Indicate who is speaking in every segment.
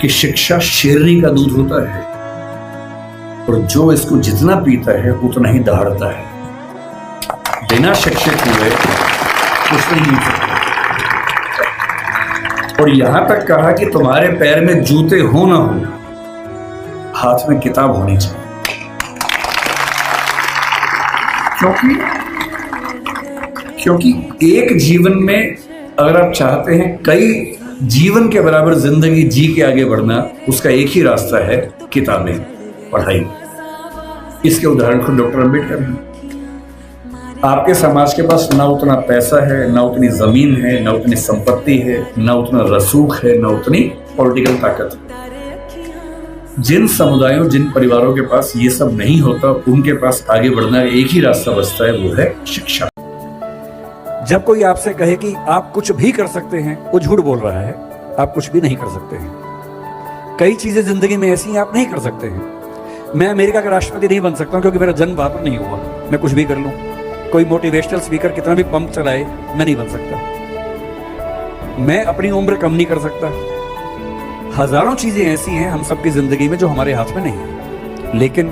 Speaker 1: कि शिक्षा शेरनी का दूध होता है और जो इसको जितना पीता है उतना ही दहाड़ता है। बिना शिक्षित हुए कुछ नहीं मिल सकता। और यहां तक कहा कि तुम्हारे पैर में जूते हो ना हो, हाथ में किताब होनी चाहिए। क्योंकि एक जीवन में अगर आप चाहते हैं कई जीवन के बराबर जिंदगी जी के आगे बढ़ना, उसका एक ही रास्ता है, किताबें, पढ़ाई। इसके उदाहरण खुद डॉक्टर अंबेडकर हैं। आपके समाज के पास ना उतना पैसा है, ना उतनी जमीन है, ना उतनी संपत्ति है, ना उतना रसूख है, ना उतनी पॉलिटिकल ताकत है। जिन समुदायों, जिन परिवारों के पास ये सब नहीं होता, उनके पास आगे बढ़ना एक ही रास्ता बचता है, वो है शिक्षा।
Speaker 2: जब कोई आपसे कहे कि आप कुछ भी कर सकते हैं, वो झूठ बोल रहा है। आप कुछ भी नहीं कर सकते हैं। कई चीजें जिंदगी में ऐसी हैं आप नहीं कर सकते हैं। मैं अमेरिका का राष्ट्रपति नहीं बन सकता क्योंकि मेरा जन्म वहां पर नहीं हुआ। मैं कुछ भी कर लूं, कोई मोटिवेशनल स्पीकर कितना भी पंप चलाए, मैं नहीं बन सकता। मैं अपनी उम्र कम नहीं कर सकता। हजारों चीजें ऐसी हैं हम सबकी जिंदगी में जो हमारे हाथ में नहीं है। लेकिन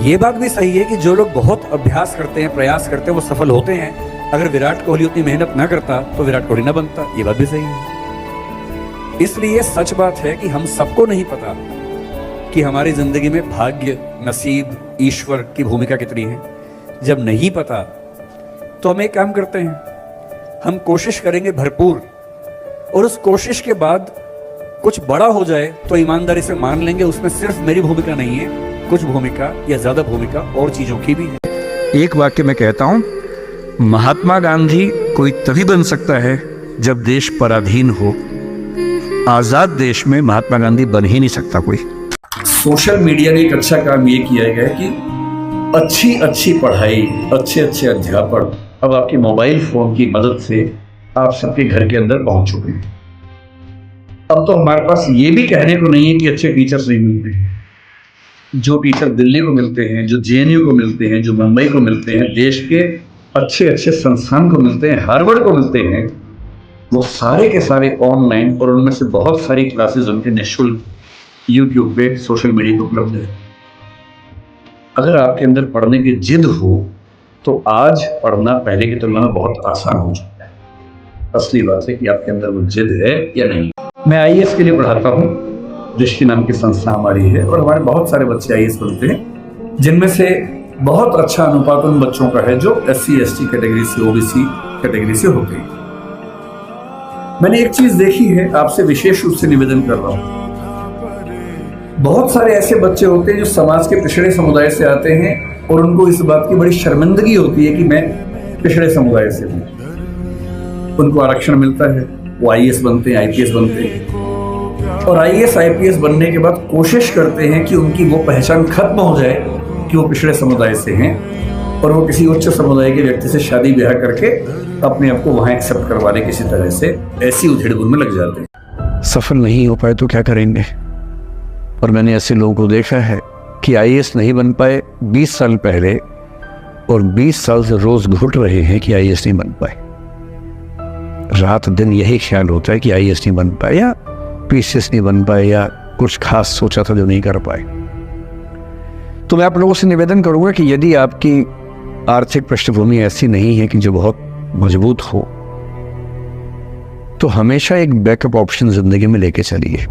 Speaker 2: ये बात भी सही है कि जो लोग बहुत अभ्यास करते हैं, प्रयास करते हैं, वो सफल होते हैं। अगर विराट कोहली उतनी मेहनत ना करता तो विराट कोहली ना बनता। ये बात भी सही है। इसलिए सच बात है कि हम सबको नहीं पता कि हमारी जिंदगी में भाग्य, नसीब, ईश्वर की भूमिका कितनी है। जब नहीं पता तो हम एक काम करते हैं, हम कोशिश करेंगे भरपूर, और उस कोशिश के बाद कुछ बड़ा हो जाए तो ईमानदारी से मान लेंगे उसमें सिर्फ मेरी भूमिका नहीं है, कुछ भूमिका या ज्यादा भूमिका और चीजों की भी है।
Speaker 3: एक वाक्य मैं कहता हूं, महात्मा गांधी कोई तभी बन सकता है जब देश पराधीन हो। आजाद देश में महात्मा गांधी बन ही नहीं सकता कोई।
Speaker 1: सोशल मीडिया ने एक अच्छा काम ये किया है कि अच्छी अच्छी पढ़ाई, अच्छे अच्छे अध्यापक अब आपके मोबाइल फोन की मदद से आप सबके घर के अंदर पहुंच चुके हैं। अब तो हमारे पास ये भी कहने को नहीं है कि अच्छे टीचर्स नहीं मिलते हैं। जो टीचर दिल्ली को मिलते हैं, जो जेएनयू को मिलते हैं, जो मुंबई को मिलते हैं, देश के अच्छे अच्छे संस्थान को मिलते हैं, हार्वर्ड को मिलते हैं, वो सारे के सारे ऑनलाइन, और उनमें से बहुत सारी क्लासेस उनके निःशुल्क यूट्यूब पे, सोशल मीडिया पे उपलब्ध है। अगर आपके अंदर पढ़ने की जिद हो तो आज पढ़ना पहले की तुलना में बहुत आसान हो चुका है। असली बात है कि आपके अंदर वो जिद है या नहीं। मैं आईएएस के लिए पढ़ाता हूँ, दृष्टि नाम की संस्था हमारी है, और हमारे बहुत सारे बच्चे आईएएस बनते हैं, जिनमें से बहुत अच्छा अनुपात उन बच्चों का है जो SC ST कैटेगरी से, OBC कैटेगरी से होते हैं। मैंने एक चीज देखी है, आपसे विशेष रूप से निवेदन कर रहा हूं। बहुत सारे ऐसे बच्चे होते हैं जो समाज के पिछड़े समुदाय से आते हैं और उनको इस बात की बड़ी शर्मिंदगी होती है कि मैं पिछड़े समुदाय से हूं। उनको आरक्षण मिलता है, वो IAS बनते हैं, IPS बनते हैं, और IAS IPS बनने के बाद कोशिश करते हैं कि उनकी वो पहचान खत्म हो जाए कि वो पिछड़े समुदाय से हैं, और वो किसी उच्च समुदाय के व्यक्ति से शादी ब्याह करके अपने आप को वहां एक्सेप्ट करवा ले किसी तरह से, ऐसी उधेड़-बुन में लग जाते हैं।
Speaker 3: सफल नहीं हो पाए तो क्या करेंगे? और मैंने ऐसे लोगों को देखा है कि IAS नहीं बन पाए 20 साल पहले, और 20 साल से रोज घुट रहे हैं कि IAS नहीं बन पाए। रात दिन यही ख्याल होता है कि IAS नहीं बन पाए, या PCS नहीं बन पाए, या कुछ खास सोचा था जो नहीं कर पाए। तो मैं आप लोगों से निवेदन करूंगा कि यदि आपकी आर्थिक पृष्ठभूमि ऐसी नहीं है कि जो बहुत मजबूत हो, तो हमेशा एक बैकअप ऑप्शन जिंदगी में लेके चलिए।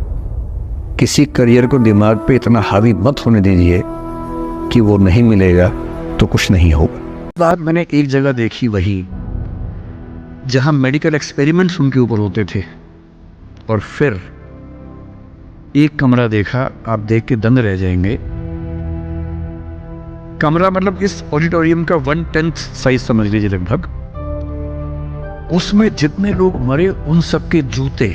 Speaker 3: किसी करियर को दिमाग पे इतना हावी मत होने दीजिए कि वो नहीं मिलेगा तो कुछ नहीं होगा। बात मैंने एक जगह देखी, वही जहां मेडिकल एक्सपेरिमेंट्स उनके ऊपर होते थे, और फिर एक कमरा देखा, आप देख के दंग रह जाएंगे। कमरा मतलब इस ऑडिटोरियम का 1/10 साइज समझ लीजिए लगभग। उसमें जितने लोग मरे उन सबके जूते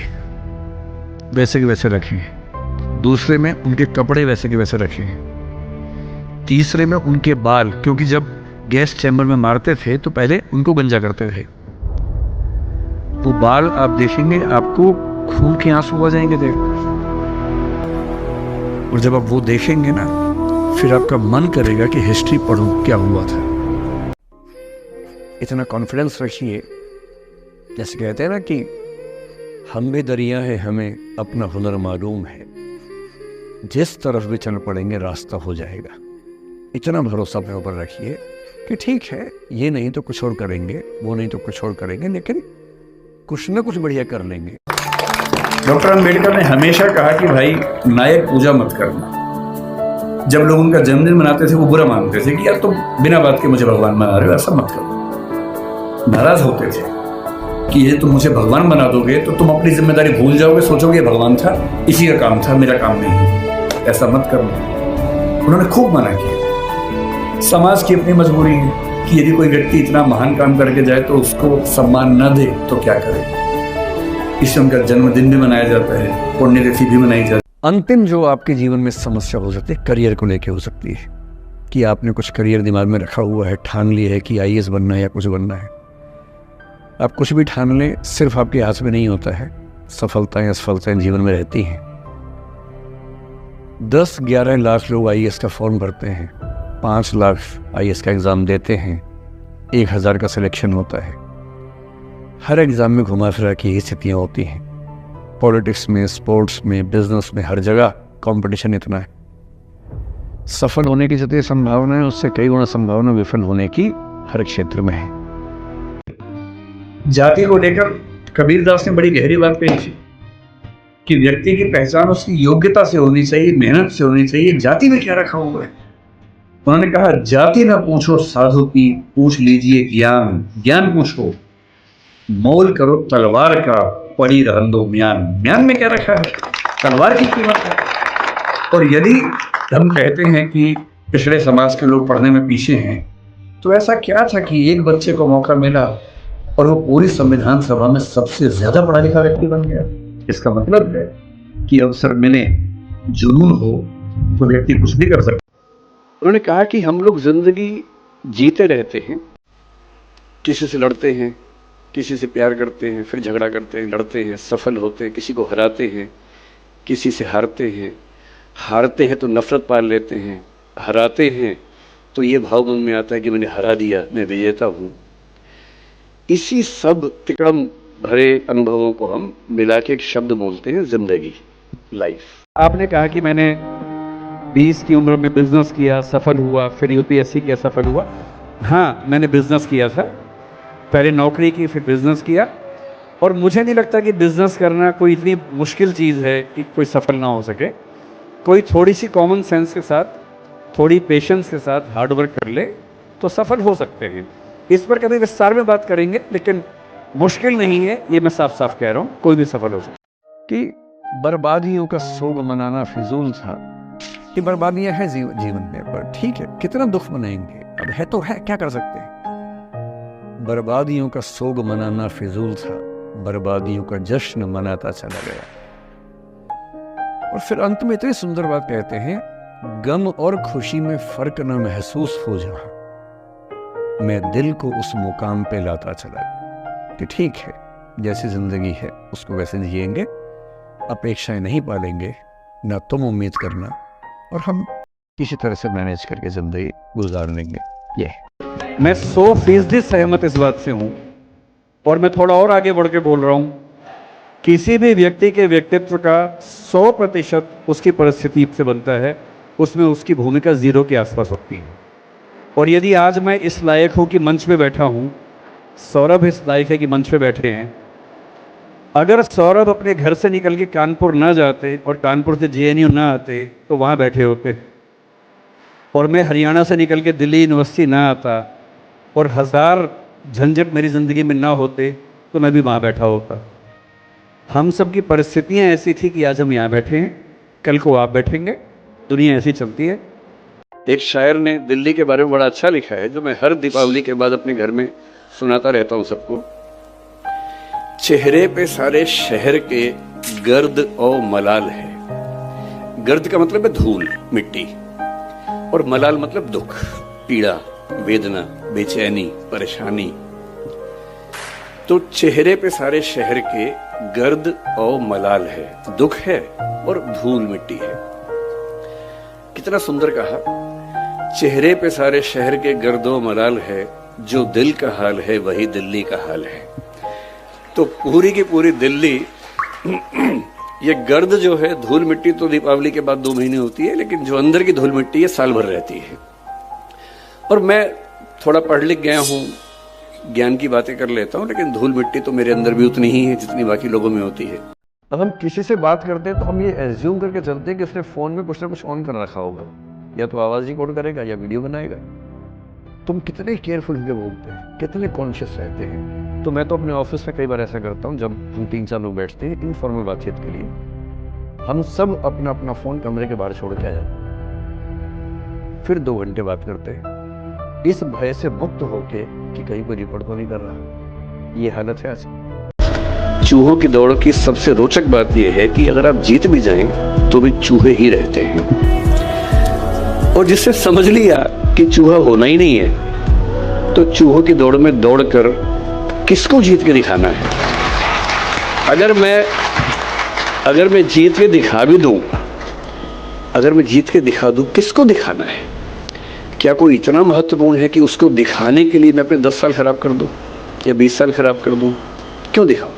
Speaker 3: वैसे के वैसे रखे हैं, दूसरे में उनके कपड़े वैसे के वैसे रखे हैं, तीसरे में उनके बाल, क्योंकि जब गैस चैम्बर में मारते थे तो पहले उनको गंजा करते थे, वो बाल आप देखेंगे आपको खून के आंसू आ जाएंगे देख। और जब आप वो देखेंगे ना, फिर आपका मन करेगा कि हिस्ट्री पढ़ूं क्या हुआ था। इतना कॉन्फिडेंस रखिए, जैसे कहते हैं ना कि हम भी दरिया है, हमें अपना हुनर मालूम है, जिस तरफ भी चल पड़ेंगे रास्ता हो जाएगा। इतना भरोसा अपने ऊपर रखिए कि ठीक है, ये नहीं तो कुछ और करेंगे, वो नहीं तो कुछ और करेंगे, लेकिन कुछ ना कुछ बढ़िया कर लेंगे।
Speaker 1: डॉक्टर अम्बेडकर ने हमेशा कहा कि भाई नायक पूजा मत करना। जब लोग उनका जन्मदिन मनाते थे वो बुरा मानते थे कि यार तुम बिना बात के मुझे भगवान बना रहे हो, ऐसा मत करो। नाराज होते थे कि ये तुम मुझे भगवान बना दोगे तो तुम अपनी जिम्मेदारी भूल जाओगे, सोचोगे ये भगवान था, इसी का काम था, मेरा काम नहीं, ऐसा मत करना। उन्होंने खूब मना किया। समाज की अपनी मजबूरी है कि यदि कोई व्यक्ति इतना महान काम करके जाए तो उसको सम्मान न दे तो क्या करे। इससे उनका जन्मदिन भी मनाया जाता है, पुण्यतिथि भी मनाई जाती है।
Speaker 3: अंतिम जो आपके जीवन में समस्या हो सकती है करियर को लेके हो सकती है कि आपने कुछ करियर दिमाग में रखा हुआ है, ठान लिया है कि आईएएस बनना है या कुछ बनना है। आप कुछ भी ठान लें, सिर्फ आपके हाथ में नहीं होता है। सफलताएं असफलताएं जीवन में रहती हैं। 10-11 लाख लोग आईएएस का फॉर्म भरते हैं, 5 लाख आईएएस का एग्ज़ाम देते हैं, 1000 का सिलेक्शन होता है। हर एग्ज़ाम में घुमा फिरा की यही स्थितियाँ होती हैं। पॉलिटिक्स में, स्पोर्ट्स में, बिजनेस में, हर जगह कंपटीशन इतना है। सफल होने की जितनी संभावना है उससे कई गुना संभावना विफल होने की हर क्षेत्र में है।
Speaker 1: जाति को लेकर कबीरदास ने बड़ी गहरी बात कही थी कि व्यक्ति की पहचान उसकी योग्यता से होनी चाहिए, मेहनत से होनी चाहिए। जाति में क्या रखा हुआ है? उन्होंने कहा जाति ना पूछो साधु की, पूछ लीजिए ज्ञान। ज्ञान पूछो, मोल करो तलवार का, पड़ी रहन दो म्यान। म्यान में क्या रखा है? तलवार की कीमत है। और यदि हम कहते हैं कि पिछड़े समाज के लोग पढ़ने में पीछे हैं, तो ऐसा क्या था कि एक बच्चे को मौका मिला और वो पूरी संविधान सभा में सबसे ज्यादा पढ़ा लिखा व्यक्ति बन गया? इसका मतलब है कि अवसर मिले, जुनून हो तो व्यक्ति कुछ भी कर सकता।
Speaker 3: उन्होंने कहा कि हम लोग जिंदगी जीते रहते हैं, किसी से लड़ते हैं, किसी से प्यार करते हैं, फिर झगड़ा करते हैं, लड़ते हैं, सफल होते हैं, किसी को हराते हैं, किसी से हारते हैं, हारते हैं तो नफरत पाल लेते हैं, हराते हैं तो ये भाव मन में आता है कि मैंने हरा दिया, मैं विजेता हूँ। इसी सब तिकड़म भरे अनुभवों को हम मिला के एक शब्द बोलते हैं जिंदगी, लाइफ। आपने कहा कि मैंने 20 की उम्र में बिजनेस किया, सफल हुआ, फिर यूपीएससी किया, सफल हुआ। हाँ, मैंने बिजनेस किया था, पहले नौकरी की, फिर बिजनेस किया। और मुझे नहीं लगता कि बिजनेस करना कोई इतनी मुश्किल चीज़ है कि कोई सफल ना हो सके। कोई थोड़ी सी कॉमन सेंस के साथ, थोड़ी पेशेंस के साथ हार्ड वर्क कर ले तो सफल हो सकते हैं। इस पर कभी विस्तार में बात करेंगे, लेकिन मुश्किल नहीं है, ये मैं साफ साफ कह रहा हूँ, कोई भी सफल हो सकता। कि बर्बादियों का सोग मनाना फिजूल था। कि बर्बादियां हैं जीवन में, पर ठीक है, कितना दुख मनाएंगे, अब है तो है, क्या कर सकते हैं। बर्बादियों का सोग मनाना फिजूल था, बर्बादियों का जश्न मनाता चला गया। और फिर अंत में इतनी सुंदर बात कहते हैं, गम और खुशी में फर्क न महसूस हो जहां, मैं दिल को उस मुकाम पे लाता चला गया। कि ठीक है, जैसी जिंदगी है उसको वैसे जिएंगे, अपेक्षाएं नहीं पालेंगे, ना तुम उम्मीद करना, और हम किसी तरह से मैनेज करके जिंदगी गुजार लेंगे। ये
Speaker 2: मैं 100% सहमत इस बात से हूँ। और मैं थोड़ा और आगे बढ़ के बोल रहा हूँ, किसी भी व्यक्ति के व्यक्तित्व का 100% उसकी परिस्थिति से बनता है, उसमें उसकी भूमिका 0 के आसपास होती है। और यदि आज मैं इस लायक हूँ कि मंच पे बैठा हूँ, सौरभ इस लायक है कि मंच पे बैठे हैं, अगर सौरभ अपने घर से निकल के कानपुर ना जाते और कानपुर से जेएनयू ना आते तो वहाँ बैठे होते, और मैं हरियाणा से निकल के दिल्ली यूनिवर्सिटी ना आता और 1000 झंझट मेरी ज़िंदगी में ना होते तो मैं भी वहाँ बैठा होता। हम सब की परिस्थितियाँ ऐसी थी कि आज हम यहाँ बैठे हैं, कल को आप बैठेंगे, दुनिया ऐसी चलती है।
Speaker 3: एक शायर ने दिल्ली के बारे में बड़ा अच्छा लिखा है, जो मैं हर दीपावली के बाद अपने घर में सुनाता रहता हूँ सबको। चेहरे पे सारे शहर के गर्द और मलाल है। गर्द का मतलब है धूल, मिट्टी, और मलाल मतलब दुख, पीड़ा, वेदना, बेचैनी, परेशानी। तो चेहरे पे सारे शहर के गर्द और मलाल है, दुख है और धूल मिट्टी है। कितना सुंदर कहा। चेहरे पे सारे शहर के गर्दो मलाल है, जो दिल का हाल है वही दिल्ली का हाल है। तो पूरी की पूरी दिल्ली ये गर्द जो है, धूल मिट्टी तो दीपावली के बाद 2 महीने होती है, लेकिन जो अंदर की धूल मिट्टी है साल भर रहती है। और मैं थोड़ा पढ़ लिख गया हूँ, ज्ञान की बातें कर लेता हूँ, लेकिन धूल मिट्टी तो मेरे अंदर भी उतनी ही है जितनी बाकी लोगों में होती है। अब हम किसी से बात करते हैं तो हम ये एज्यूम करके चलते हैं कि उसने फ़ोन में कुछ ना कुछ ऑन कर रखा होगा, या तो आवाज़ रिकॉर्ड करेगा या वीडियो बनाएगा। तुम कितने केयरफुल होकर बोलते हैं, कितने कॉन्शियस रहते हैं। तो मैं तो अपने ऑफिस में कई बार ऐसा करता हूँ, जब हम 3-4 लोग बैठते हैं इनफॉर्मल बातचीत के लिए, हम सब अपना अपना फ़ोन कमरे के बाहर छोड़ के आ जाते हैं, फिर 2 घंटे बात करते हैं, इस भय से मुक्त होके कि कहीं कोई रिपोर्ट तो नहीं कर रहा। ये हालत है आज। चूहों की दौड़ की सबसे रोचक बात यह है कि अगर आप जीत भी जाएं तो भी चूहे ही रहते हैं। और जिससे समझ लिया कि चूहा होना ही नहीं है, तो चूहों की दौड़ में दौड़कर किसको जीत के दिखाना है। अगर मैं जीत के दिखा भी दूं, किसको दिखाना है? क्या कोई इतना महत्वपूर्ण है कि उसको दिखाने के लिए मैं अपने 10 साल खराब कर दूं या 20 साल खराब कर दूं? क्यों दिखाऊं?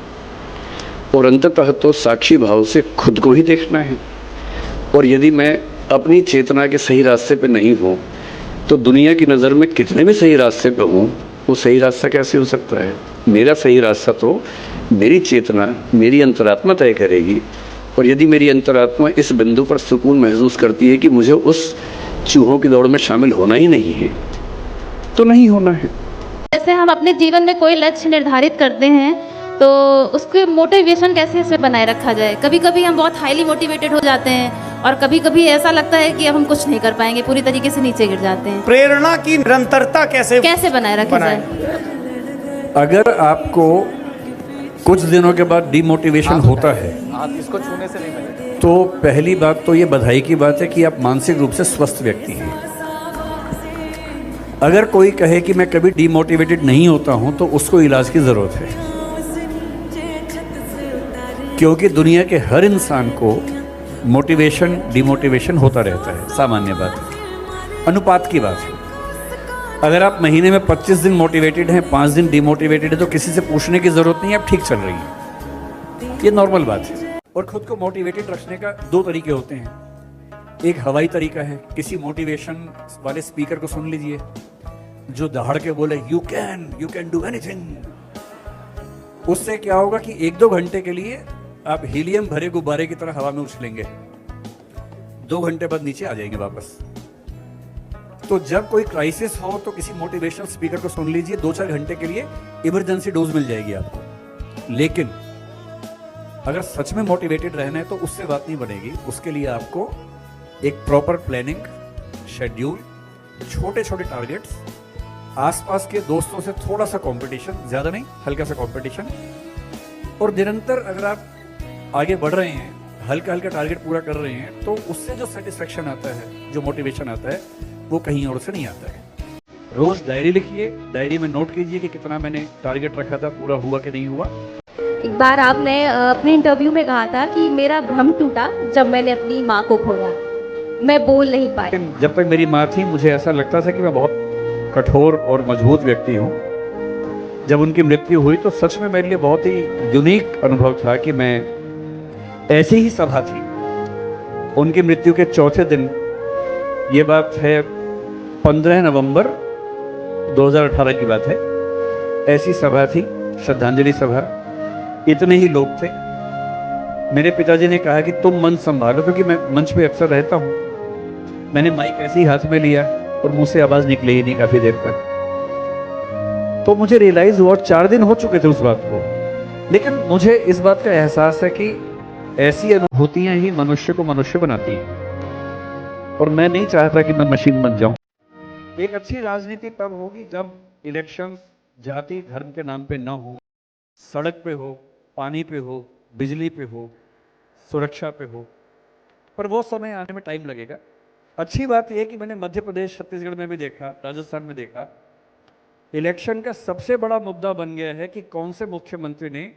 Speaker 3: और अंततः तो साक्षी भाव से खुद को ही देखना है। और यदि मैं अपनी चेतना के सही रास्ते पे नहीं हूं, तो दुनिया की नज़र में कितने भी सही रास्ते पे हूं, वो सही रास्ता कैसे हो सकता है? मेरा सही रास्ता तो मेरी चेतना, मेरी अंतरात्मा तय करेगी। और यदि मेरी अंतरात्मा इस बिंदु पर सुकून महसूस करती है कि मुझे उस चूहों की दौड़ में शामिल होना ही नहीं है, तो नहीं होना है।
Speaker 4: जैसे हम अपने जीवन में कोई लक्ष्य निर्धारित करते हैं, तो उसके मोटिवेशन कैसे इसमें बनाए रखा जाए। कभी कभी हम बहुत हाईली मोटिवेटेड हो जाते हैं और कभी कभी ऐसा लगता है कि अब हम कुछ नहीं कर पाएंगे, पूरी तरीके से नीचे गिर जाते हैं।
Speaker 5: प्रेरणा की निरंतरता कैसे
Speaker 4: बनाए रखी जाए?
Speaker 2: अगर आपको कुछ दिनों के बाद डिमोटिवेशन होता है,
Speaker 5: इसको छूने से नहीं मिलेगा।
Speaker 2: तो पहली बात तो ये बधाई की बात है कि आप मानसिक रूप से स्वस्थ व्यक्ति हैं। अगर कोई कहे कि मैं कभी डिमोटिवेटेड नहीं होता हूं, तो उसको इलाज की ज़रूरत है, क्योंकि दुनिया के हर इंसान को मोटिवेशन डिमोटिवेशन होता रहता है, सामान्य बात है, अनुपात की बात है। अगर आप महीने में 25 दिन मोटिवेटेड हैं, 5 दिन डिमोटिवेटेड है, तो किसी से पूछने की ज़रूरत नहीं है आप ठीक चल रही हैं, ये नॉर्मल बात है। और खुद को मोटिवेटेड रखने का 2 तरीके होते हैं। एक हवाई तरीका है, किसी मोटिवेशन वाले स्पीकर को सुन लीजिए जो दहाड़ के बोले यू कैन डू एनीथिंग। उससे क्या होगा कि 1-2 घंटे के लिए आप हीलियम भरे गुब्बारे की तरह हवा में उछलेंगे, 2 घंटे बाद नीचे आ जाएंगे वापस। तो जब कोई क्राइसिस हो तो किसी मोटिवेशनल स्पीकर को सुन लीजिए, 2-4 घंटे के लिए इमरजेंसी डोज मिल जाएगी आपको। लेकिन अगर सच में मोटिवेटेड रहना है तो उससे बात नहीं बनेगी। उसके लिए आपको एक प्रॉपर प्लानिंग, शेड्यूल, छोटे छोटे टारगेट्स, आसपास के दोस्तों से थोड़ा सा कंपटीशन, ज़्यादा नहीं, हल्का सा कंपटीशन, और निरंतर अगर आप आगे बढ़ रहे हैं, हल्का हल्का टारगेट पूरा कर रहे हैं, तो उससे जो सेटिस्फेक्शन आता है, जो मोटिवेशन आता है, वो कहीं और से नहीं आता है। रोज डायरी लिखिए, डायरी में नोट कीजिए कि कितना मैंने टारगेट रखा था, पूरा हुआ कि नहीं हुआ।
Speaker 4: एक बार आपने अपने इंटरव्यू में कहा था कि मेरा भ्रम टूटा जब मैंने अपनी माँ को खोया, मैं बोल नहीं पाई।
Speaker 2: लेकिन जब तक मेरी माँ थी मुझे ऐसा लगता था कि मैं बहुत कठोर और मजबूत व्यक्ति हूँ। जब उनकी मृत्यु हुई तो सच में मेरे लिए बहुत ही यूनिक अनुभव था कि मैं ऐसी ही सभा थी उनकी मृत्यु के चौथे दिन, ये बात है 15 नवंबर 2018 की बात है, ऐसी सभा थी, श्रद्धांजलि सभा, इतने ही लोग थे। मेरे पिताजी ने कहा कि तुम मंच संभालो, क्योंकि मैं मंच पे अक्सर रहता हूँ। मैंने माइक ऐसे ही हाथ में लिया और मुंह से आवाज़ निकली ही नहीं काफ़ी देर तक। तो मुझे रियलाइज़ हुआ, 4 दिन हो चुके थे उस बात को, लेकिन मुझे इस बात का एहसास है कि ऐसी अनुभूतियाँ ही मनुष्य को मनुष्य बनाती हैं, और मैं नहीं चाहता कि मैं मशीन बन जाऊँ। एक अच्छी राजनीति तब होगी जब इलेक्शन जाति धर्म के नाम पे ना हो, सड़क पे हो, पानी पे हो, बिजली पे हो, सुरक्षा पे हो, पर वो समय आने में टाइम लगेगा। अच्छी बात यह कि मैंने मध्य प्रदेश, छत्तीसगढ़ में भी देखा, राजस्थान में देखा, इलेक्शन का सबसे बड़ा मुद्दा बन गया है कि कौन से मुख्यमंत्री ने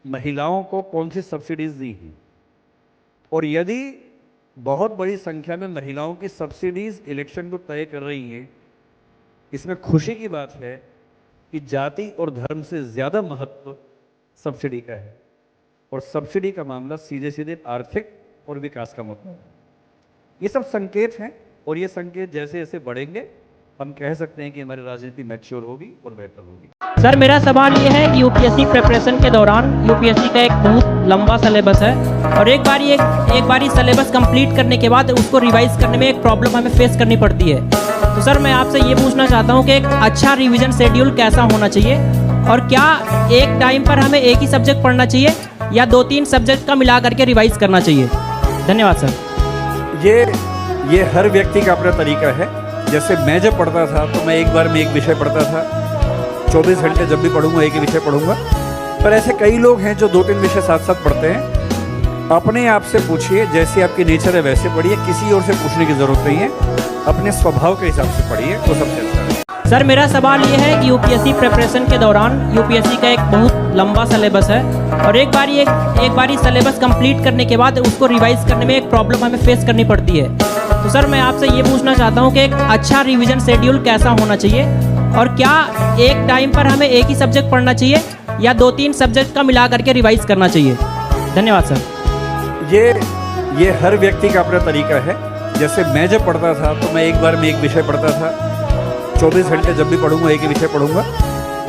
Speaker 2: महिलाओं को कौन सी सब्सिडीज दी हैं। और यदि बहुत बड़ी संख्या में महिलाओं की सब्सिडीज इलेक्शन को तय कर रही हैं, इसमें खुशी की बात है कि जाति और धर्म से ज़्यादा महत्व सब्सिडी का है। और सब्सिडी का मामला सीधे सीधे आर्थिक और विकास का मुद्दा है। ये सब संकेत हैं और ये संकेत जैसे जैसे बढ़ेंगे हम कह सकते हैं कि हमारी राजनीति मैच्योर होगी और बेहतर होगी।
Speaker 6: सर मेरा सवाल ये है कि यूपीएससी प्रिपरेशन के दौरान यूपीएससी का एक बहुत लंबा सिलेबस है और एक बारी सिलेबस कंप्लीट करने के बाद उसको रिवाइज करने में एक प्रॉब्लम हमें फेस करनी पड़ती है। तो सर मैं आपसे ये पूछना चाहता हूँ कि एक अच्छा रिवीजन शेड्यूल कैसा होना चाहिए और क्या एक टाइम पर हमें एक ही सब्जेक्ट पढ़ना चाहिए या 2-3 सब्जेक्ट का मिला करके रिवाइज करना चाहिए? धन्यवाद सर।
Speaker 2: ये हर व्यक्ति का अपना तरीका है। जैसे मैं जब पढ़ता था तो मैं एक बार में एक विषय पढ़ता था, 24 घंटे जब भी पढ़ूंगा एक ही विषय पढ़ूंगा। पर ऐसे कई लोग हैं जो 2-3 विषय साथ साथ पढ़ते हैं। अपने आप से पूछिए, जैसे आपकी नेचर है वैसे पढ़िए, किसी और से पूछने की जरूरत नहीं है, अपने स्वभाव के हिसाब से पढ़िए, वो सबसे अच्छा है।
Speaker 6: सर मेरा सवाल ये है कि यूपीएससी प्रिपरेशन के दौरान यूपीएससी का एक बहुत लंबा सिलेबस है और एक बारी सिलेबस कंप्लीट करने के बाद उसको रिवाइज करने में एक प्रॉब्लम हमें फेस करनी पड़ती है। तो सर मैं आपसे ये पूछना चाहता हूँ कि एक अच्छा रिवीजन शेड्यूल कैसा होना चाहिए और क्या एक टाइम पर हमें एक ही सब्जेक्ट पढ़ना चाहिए या 2-3 सब्जेक्ट का मिला करके रिवाइज करना चाहिए? धन्यवाद सर।
Speaker 2: ये हर व्यक्ति का अपना तरीका है। जैसे मैं जब पढ़ता था तो मैं एक बार में एक विषय पढ़ता था, 24 घंटे जब भी पढ़ूंगा एक ही विषय पढ़ूंगा।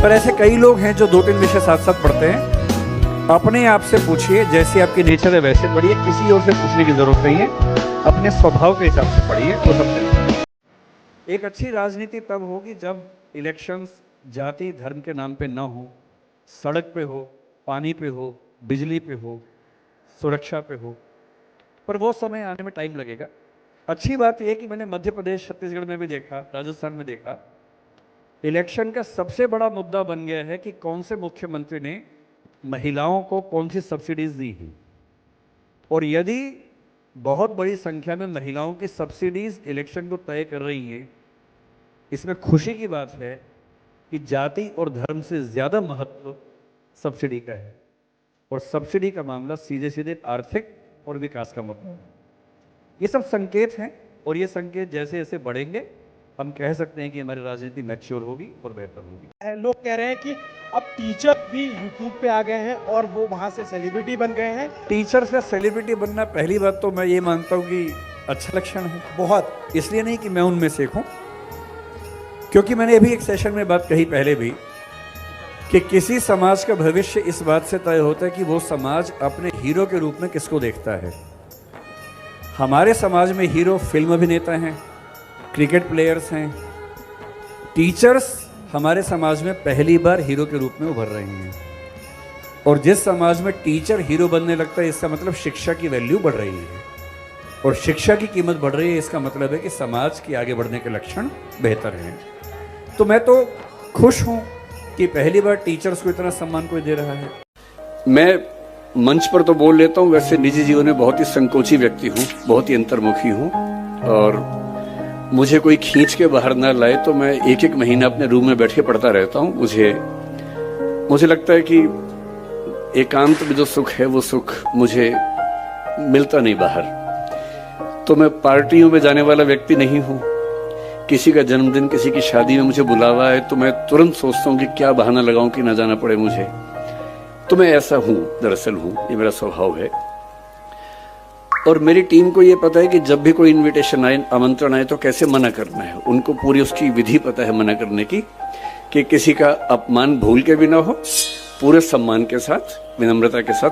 Speaker 2: पर ऐसे कई लोग हैं जो 2-3 विषय साथ साथ पढ़ते हैं। अपने आप से पूछिए, जैसे आपकी नेचर है वैसे पढ़िए, किसी और से पूछने की जरूरत नहीं है, अपने स्वभाव के हिसाब से पढ़िए, वो सबसे अच्छा है। एक अच्छी राजनीति तब होगी जब इलेक्शंस जाति धर्म के नाम पे ना हो, सड़क पे हो, पानी पे हो, बिजली पे हो, सुरक्षा पे हो। पर वो समय आने में टाइम लगेगा। अच्छी बात यह कि मैंने मध्य प्रदेश, छत्तीसगढ़ में भी देखा, राजस्थान में देखा, इलेक्शन का सबसे बड़ा मुद्दा बन गया है कि कौन से मुख्यमंत्री ने महिलाओं को कौन सी सब्सिडीज दी है। और यदि बहुत बड़ी संख्या में महिलाओं की सब्सिडीज इलेक्शन को तय कर रही है, इसमें खुशी की बात है कि जाति और धर्म से ज़्यादा महत्व सब्सिडी का है और सब्सिडी का मामला सीधे सीधे आर्थिक और विकास का मुद्दा है। ये सब संकेत हैं और ये संकेत जैसे जैसे बढ़ेंगे हम कह सकते हैं कि हमारी राजनीति मैच्योर होगी और बेहतर होगी।
Speaker 5: लोग कह रहे हैं कि अब टीचर भी यूट्यूब पे आ गए हैं और वो वहाँ से सेलिब्रिटी बन गए हैं।
Speaker 2: टीचर से सेलिब्रिटी बनना, पहली बात तो मैं ये मानता हूँ कि अच्छा लक्षण है बहुत। इसलिए नहीं कि मैं उनमें से हूँ, क्योंकि मैंने अभी एक सेशन में बात कही पहले भी कि किसी समाज का भविष्य इस बात से तय होता है कि वो समाज अपने हीरो के रूप में किसको देखता है। हमारे समाज में हीरो फिल्म अभिनेता हैं, क्रिकेट प्लेयर्स हैं। टीचर्स हमारे समाज में पहली बार हीरो के रूप में उभर रहे हैं। और जिस समाज में टीचर हीरो बनने लगता है, इसका मतलब शिक्षा की वैल्यू बढ़ रही है और शिक्षा की कीमत बढ़ रही है। इसका मतलब है कि समाज के आगे बढ़ने के लक्षण बेहतर हैं। तो मैं तो खुश हूँ कि पहली बार टीचर्स को इतना सम्मान कोई दे रहा है।
Speaker 3: मैं मंच पर तो बोल लेता हूँ, वैसे निजी जीवन में बहुत ही संकोची व्यक्ति हूँ, बहुत ही अंतर्मुखी हूँ और मुझे कोई खींच के बाहर ना लाए तो मैं एक एक महीना अपने रूम में बैठ के पढ़ता रहता हूँ। मुझे लगता है कि एकांत में जो सुख है वो सुख मुझे मिलता नहीं बाहर। तो मैं पार्टियों में जाने वाला व्यक्ति नहीं हूँ। किसी का जन्मदिन, किसी की शादी में मुझे बुलावा है तो मैं तुरंत सोचता हूँ कि क्या बहाना लगाऊं कि ना जाना पड़े मुझे। तो मैं ऐसा हूँ, दरअसल हूँ, ये मेरा स्वभाव है। और मेरी टीम को ये पता है कि जब भी कोई इनविटेशन आए, आमंत्रण आए तो कैसे मना करना है। उनको पूरी उसकी विधि पता है मना करने की, कि किसी का अपमान भूल के भी ना हो, पूरे सम्मान के साथ, विनम्रता के साथ